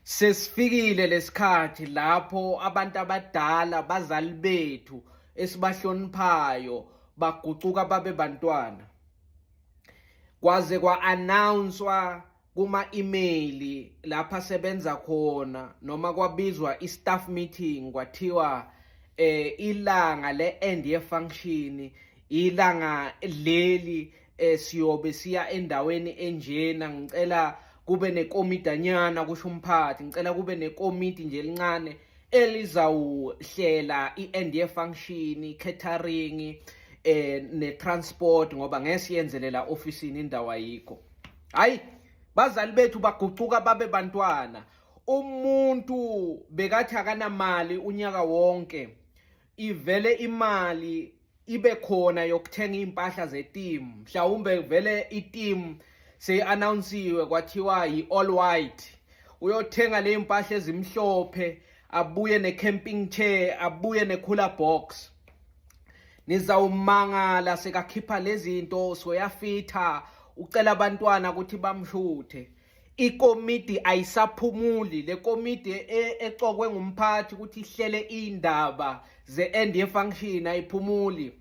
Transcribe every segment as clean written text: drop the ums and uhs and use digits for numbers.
Sesifikile lesikhathi lapho abantu abadala bazali bethu esibahloniphayo bagucuka babe bantwana. Kwaze kwa-announcwa kuma-email lapha sebenza khona noma kwabizwa i-staff meeting kwathiwa ilanga le-end ye-function ilanga leli siyobe siya endaweni enjena. Ngicela kube nekomidanyana kusho umphathi, ngicela kube nekomiti nje elincane elizawuhlela i-end ye-function, catering ne-transport ngoba ngeke siyenzele la ofisini indawo ayikho. Hayi, bazali bethu bagucuka babe bantwana. Umuntu bekathi akanamali unyaka wonke, ivele imali ibe khona yokuthenga impahla zetimu. Mhlawumbe vele itimu seyi-announce-iwe kwathiwa yi-all white, uyothenga le mpahla ezimhlophe, abuye ne-camping chair, abuye ne-cooler box. Nizawumangala sekakhipha lezinto soyafitha ucela abantwana ukuthi bamshuthe. Ikomiti ayisaphumuli, le komiti ecokwe ngumphathi ukuthi ihlele indaba ze-end ye-function ayiphumuli.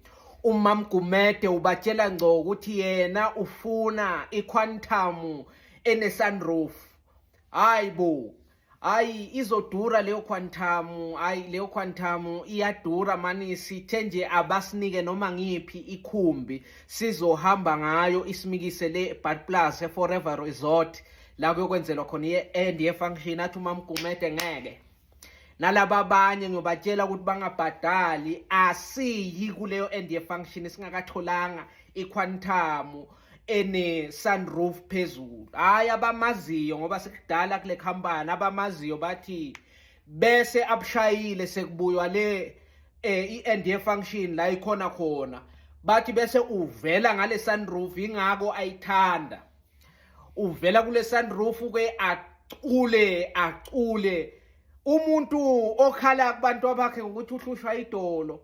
Umam Gumede ubatshela ngco ukuthi yena ufuna iquantum ene-sunroof. Hayi bo, hayi izodura leyo quantum, hayi leyo quantum iyadura mani. Sithe nje abasinike noma ngiphi ikhumbi sizohamba ngayo isimikise le Bad Plus e-Forever Resort la kuyokwenzelwa khona i-end ye-function. Athi umam Gumede ngeke. Nalaba abanye ngiyobatshela ukuthi bangabhadali, asiyi kuleyo end ye-function singakatholanga iquantum ene-sunroof phezulu. Hayi, abamaziyo ngoba sekudala kule khampani, abamaziyo bathi bese abushayile sekubuywa le i-end ye-function la ikhona khona, bathi bese uvela ngale sunroof. Ingako ayithanda, uvela kule sunroof ke acule. Umuntu okhala kubantu abakhe ngokuthi uhlushwa idolo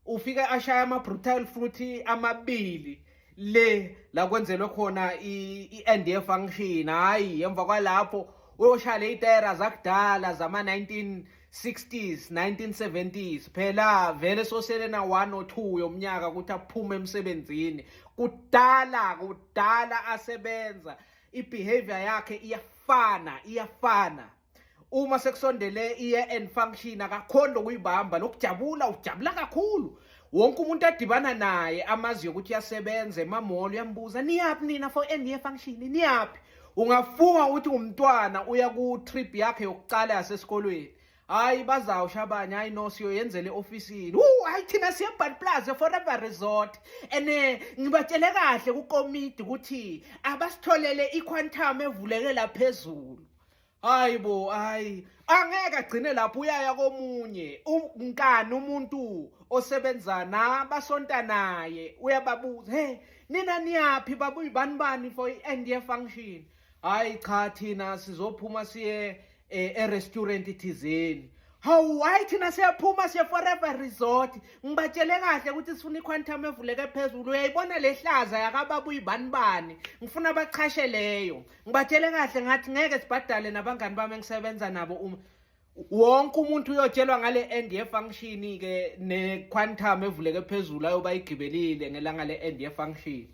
ufike ashaya ama-brutal fruit amabili la kwenzelwe khona i-end ye-function. Hayi, emva kwalapho uyoshaya le itayera zakudala zama-1960s 1970s. Phela vele sosele na 1 or 2 yomnyaka ukuthi aphume emsebenzini. Kudala asebenza, i-behavior yakhe iyafana. Uma sekusondele i-end function akakhona ukuyibamba nokujabula, ujabula kakhulu. Wonke umuntu adibana naye amaziyo ukuthi uyasebenza emamall, uyambuza niyaphi nina for end ye-function, niyaphi? Ungafunga ukuthi umntwana uya ku-trip yakhe yokuqala yasesikolweni. Hayi, bazawusha abanye, hayi no siyoyenzele ofisini. Hayi thina siye Bad Plus e-Forever Resort ngibatshele kahle kukomiti ukuthi abasitholele iquantum evulekela phezulu. Hayi bo, hayi angeke agcine lapho, uyaya komunye unkani umuntu osebenza nabasonta naye, uyababuza, hey nina niyaphi babuyi bani for i-end ye-function? Hayi cha, thina sizophuma siye e-restaurant thizeni. Hawu, hayi thina siyaphuma siye Forever Resort. Ngibatshele kahle ukuthi sifuna iquantum evuleke phezulu. Uyayibona lehlaza yakababuyi bani, ngifuna bachashe leyo. Ngibatshele kahle ngathi ngeke sibhadale nabangani bami engisebenza nabo. Wonke umuntu uyotshelwa ngale end ye-function ke ne-quantum evuleke phezulu ayoba igibelile ngelanga le-end ye-function.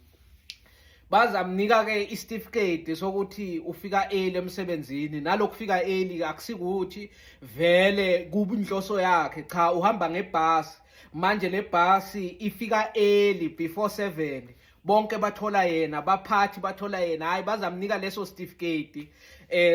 Bazamnika ke isitifiketi sokuthi ufika early emsebenzini. Nalokufika early akusikuthi vele kuba inhloso yakhe, cha, uhamba ngebhasi. Manje le bhasi ifika early before 7, bonke bathola yena, baphathi bathola yena. Hayi, bazamnika leso certificate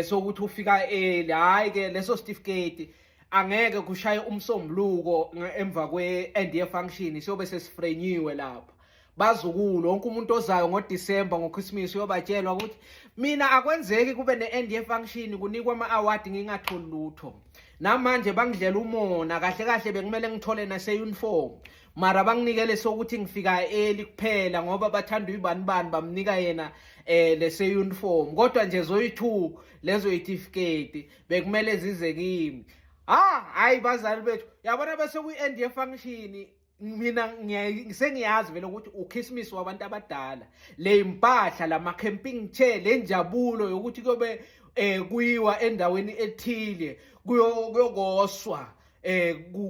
sokuthi ufika early. Hayi ke leso certificate angeke kushaye umsombuluko emva kwe-end ye-function, siyobe sesifrenyiwe lapha. Bazukulu, wonke umuntu ozayo ngoDisemba ngoChristmas uyobatshelwa ukuthi mina akwenzeki kube ne-end ye-function kunikwa ama-award ngingatholi lutho. Namanje bangidlela umona, kahle kahle bekumele ngithole nase-uniform, mara banginikele sokuthi ngifika early kuphela ngoba bathanda uyibani bamnika yena lese-uniform. Kodwa nje zoyi-2 lezo certificate bekumele zize kimi. Hayi bazali bethu, yabona bese kwi-end ye-function mina sengiyazi vele ukuthi uChristmas wabantu abadala. Le impahla, lama camping chair, le njabulo yokuthi kube kuyiwa endaweni ethile kuyokoswa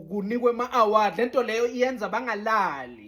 kunikwe ama-award lento leyo iyenza bangalali.